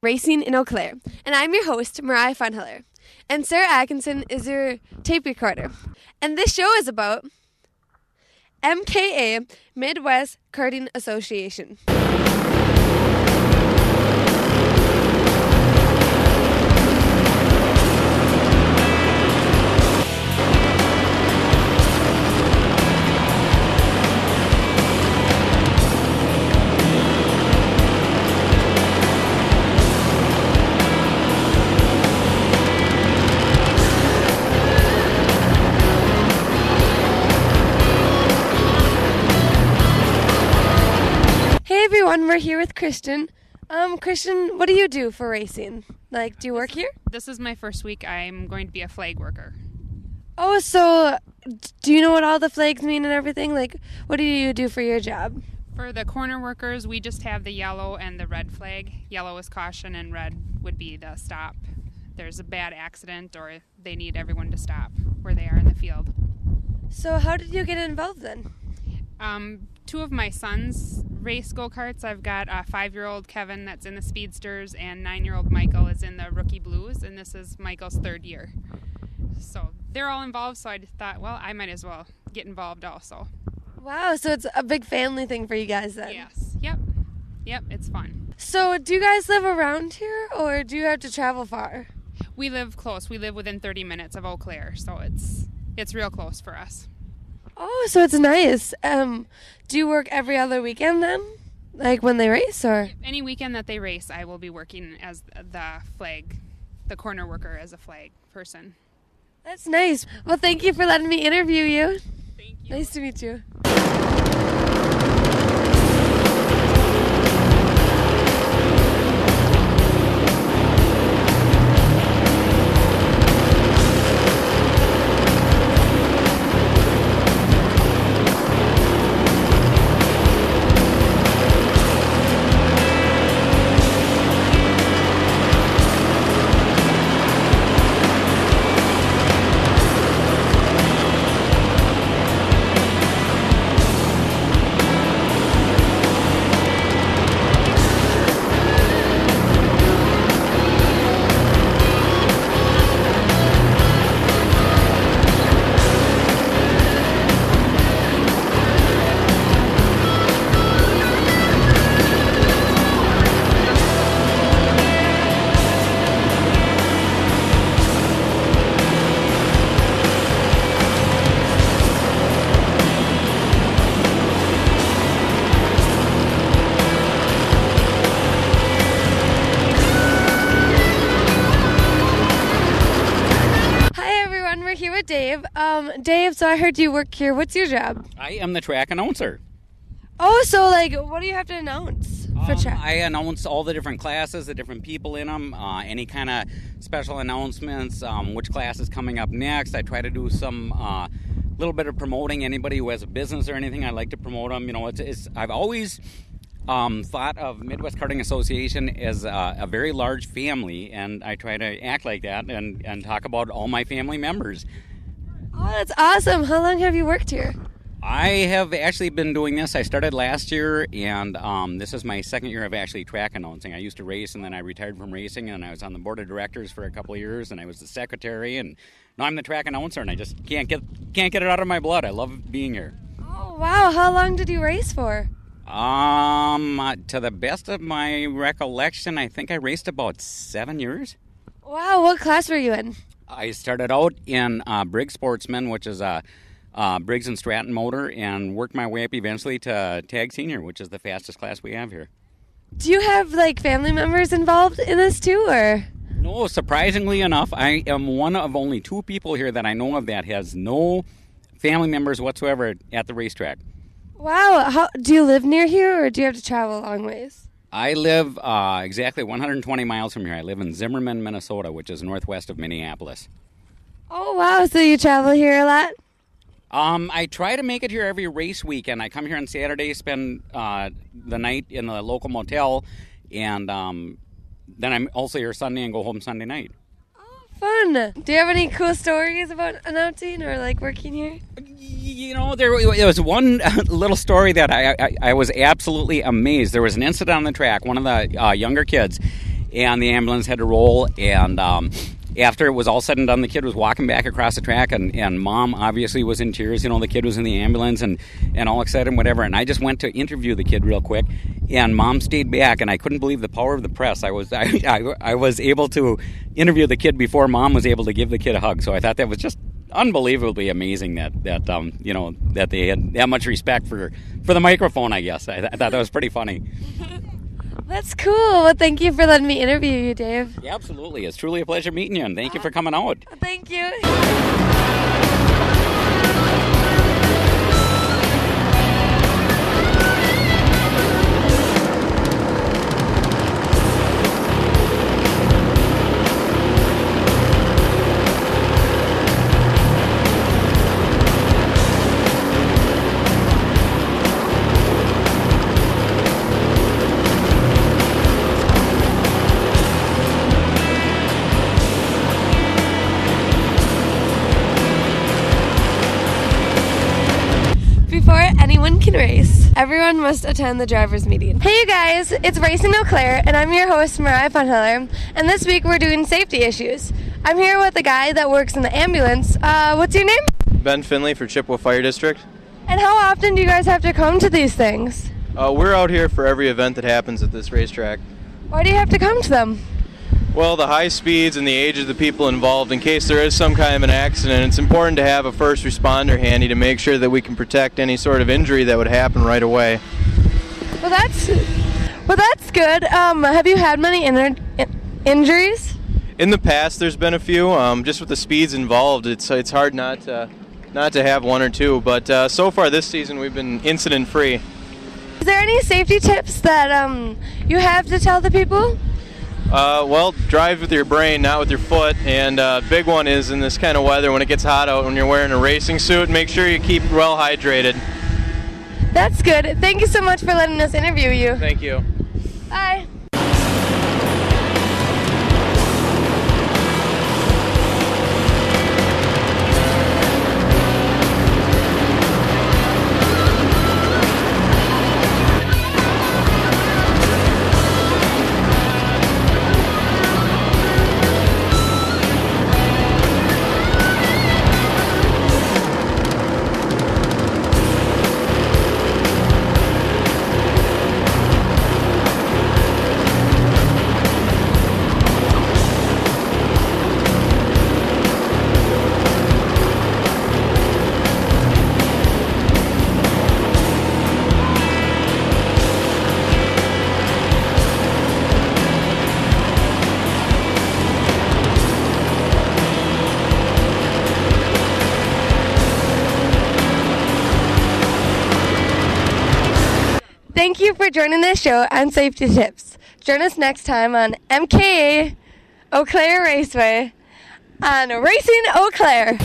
Racing in Eau Claire, and I'm your host, Mariah Funhiller, and Sarah Atkinson is your tape recorder. And this show is about MKA, Midwest Karting Association. Hey everyone, we're here with Christian. Christian, what do you do for racing? Like, do you work here? This is my first week. I'm going to be a flag worker. Oh, so do you know what all the flags mean and everything? Like, what do you do for your job? For the corner workers, we just have the yellow and the red flag. Yellow is caution and red would be the stop. There's a bad accident or they need everyone to stop where they are in the field. So how did you get involved then? Two of my sons race go-karts. I've got a 5-year-old Kevin that's in the Speedsters and 9-year-old Michael is in the Rookie Blues, and this is Michael's 3rd year. So they're all involved, so I just thought, well, I might as well get involved also. Wow, so it's a big family thing for you guys then. Yes. Yep, it's fun. So do you guys live around here, or do you have to travel far? We live close. We live within 30 minutes of Eau Claire, so it's real close for us. Oh, so it's nice. Do you work every other weekend then? Like when they race, or? Any weekend that they race, I will be working as the corner worker as a flag person. That's nice. Well, thank you for letting me interview you. Thank you. Nice to meet you. We're here with Dave. Dave, so I heard you work here. What's your job? I am the track announcer. Oh, so like, what do you have to announce for track? I announce all the different classes, the different people in them, any kind of special announcements, which class is coming up next. I try to do some little bit of promoting. Anybody who has a business or anything, I like to promote them. You know, I've always thought of Midwest Karting Association as a very large family, and I try to act like that and talk about all my family members. Oh, that's awesome. How long have you worked here? I have actually been doing this. I started last year, and this is my 2nd year of actually track announcing. I used to race, and then I retired from racing, and I was on the board of directors for a couple of years, and I was the secretary, and now I'm the track announcer, and I just can't get it out of my blood. I love being here. Oh, wow. How long did you race for? To the best of my recollection, I think I raced about 7 years. Wow, what class were you in? I started out in Briggs Sportsman, which is a Briggs and Stratton motor, and worked my way up eventually to Tag Senior, which is the fastest class we have here. Do you have like family members involved in this too, or? No, surprisingly enough, I am one of only 2 people here that I know of that has no family members whatsoever at the racetrack. Wow, do you live near here, or do you have to travel a long ways? I live exactly 120 miles from here. I live in Zimmerman, Minnesota, which is northwest of Minneapolis. Oh, wow. So you travel here a lot? I try to make it here every race weekend. I come here on Saturday, spend the night in the local motel, and then I'm also here Sunday and go home Sunday night. Oh, fun. Do you have any cool stories about announcing or like working here? You know, there was one little story that I was absolutely amazed. There was an incident on the track. One of the younger kids and the ambulance had to roll. And after it was all said and done, the kid was walking back across the track, and Mom obviously was in tears. The kid was in the ambulance and all excited and whatever. And I just went to interview the kid real quick, and Mom stayed back, and I couldn't believe the power of the press. I was able to interview the kid before Mom was able to give the kid a hug. So I thought that was just unbelievably amazing that they had that much respect for the microphone. I guess I thought that was pretty funny. That's cool. Well, thank you for letting me interview you, Dave. Yeah, absolutely. It's truly a pleasure meeting you, and thank you for coming out. Thank you. Before anyone can race, everyone must attend the driver's meeting. Hey you guys, it's Racing Eau Claire, and I'm your host, Mariah Funhiller, and this week we're doing safety issues. I'm here with a guy that works in the ambulance. What's your name? Ben Finley for Chippewa Fire District. And how often do you guys have to come to these things? We're out here for every event that happens at this racetrack. Why do you have to come to them? Well, the high speeds and the age of the people involved, in case there is some kind of an accident, it's important to have a first responder handy to make sure that we can protect any sort of injury that would happen right away. Well, that's good. Have you had many injuries? In the past, there's been a few. Just with the speeds involved, it's hard not to have one or two. But so far this season, we've been incident-free. Is there any safety tips that you have to tell the people? Well, drive with your brain, not with your foot. And big one is in this kind of weather, when it gets hot out, when you're wearing a racing suit, make sure you keep well hydrated. That's good. Thank you so much for letting us interview you. Thank you. Bye. Thank you for joining this show on Safety Tips. Join us next time on MKA Eau Claire Raceway on Racing Eau Claire.